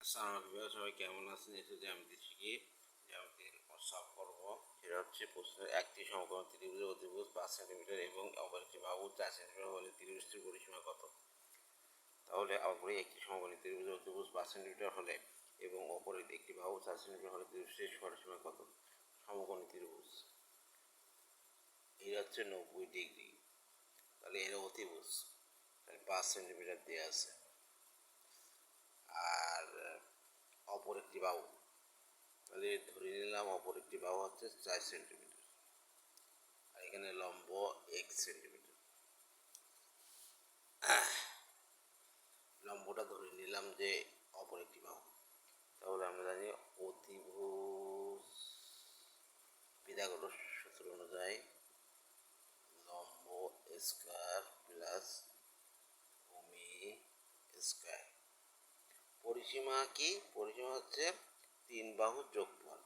আসসালামু আলাইকুম, সবাই কেমন আছেন? এসে জ্যামিতি শিখি জ্যামিতির সলভ করবো। এটা হচ্ছে প্রশ্নের একটি সমকোণ ত্রিভুজের অতিভুজ 5 সেন্টিমিটার এবং অপর একটি বাহু 4 সেন্টিমিটার হলে ত্রিভুজটির পরিসীমা কত? তাহলে অপরে একটি সমকোণী ত্রিভুজের অতিভুজ 5 সেন্টিমিটার হলে এবং অপর একটি বাহু 4 সেন্টিমিটার হলে ত্রিভুজটির পরিসীমা কত? সমকোণী ত্রিভুজ এর হচ্ছে 90 ডিগ্রি, তাহলে এর অতিভুজ 5 সেন্টিমিটার দেওয়া আছে। আর অপর একটি বাহু, তাহলে ধরে নিলাম অপর একটি বাহু হচ্ছে 4 সেন্টিমিটার, আর এখানে লম্ব 1 সেন্টিমিটার। লম্বটা ধরে নিলাম যে অপর একটি বাহু, তাহলে আমরা জানি অতিভুজ পিথাগোরাস সূত্র অনুযায়ী লম্ব স্কয়ার প্লাস ভূমি স্কয়ার। পরিসীমা কি? পরিসীমা হচ্ছে 3 বাহুর যোগফল,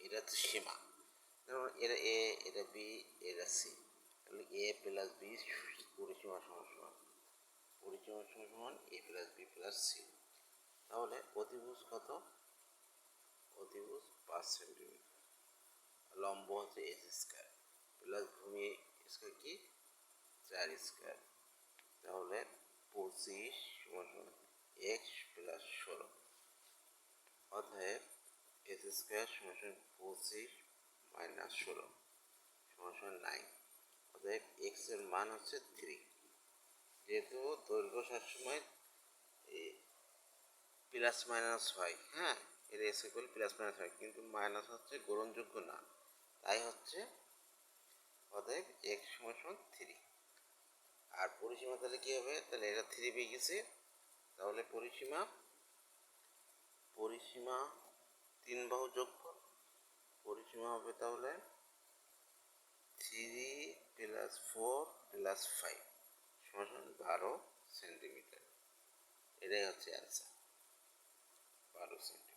এটা হচ্ছে সীমা। যেমন এটা এ, এটা বি, এটা সি, তাহলে এ প্লাস বি পরিসীমা সমান এ প্লাস বি প্লাস সি। তাহলে অতিভুজ কত? অতিভুজ 5 সেন্টিমিটার, লম্ব হচ্ছে এস স্কয়ার প্লাস ভূমি স্কয়ার কি 4 স্কয়ার, তাহলে 25 সমান এক্স প্লাস 16। অতএব এস স্কয়ার সমান 25 মাইনাস 16 সমান 9। অতএব এক্স এর মান হচ্ছে 3। যেহেতু দৈর্ঘ্য সবসময় প্লাস মাইনাস হয়, হ্যাঁ, এর এস ইকুয়াল প্লাস মাইনাস হয়, কিন্তু মাইনাস হচ্ছে গ্রহণযোগ্য না, তাই হচ্ছে অতএব এক্স সমান 3। আর পরিসীমা তাহলে কী হবে? তাহলে এটা 3 পেয়ে গেছে, তাহলে পরিসীমা 3 বাহু যোগফল, পরিসীমা হবে তাহলে 3 প্লাস 4 প্লাস 5 সমান 12 সেন্টিমিটার। এটাই হচ্ছে অ্যান্সার, 12 সেন্টিমিটার।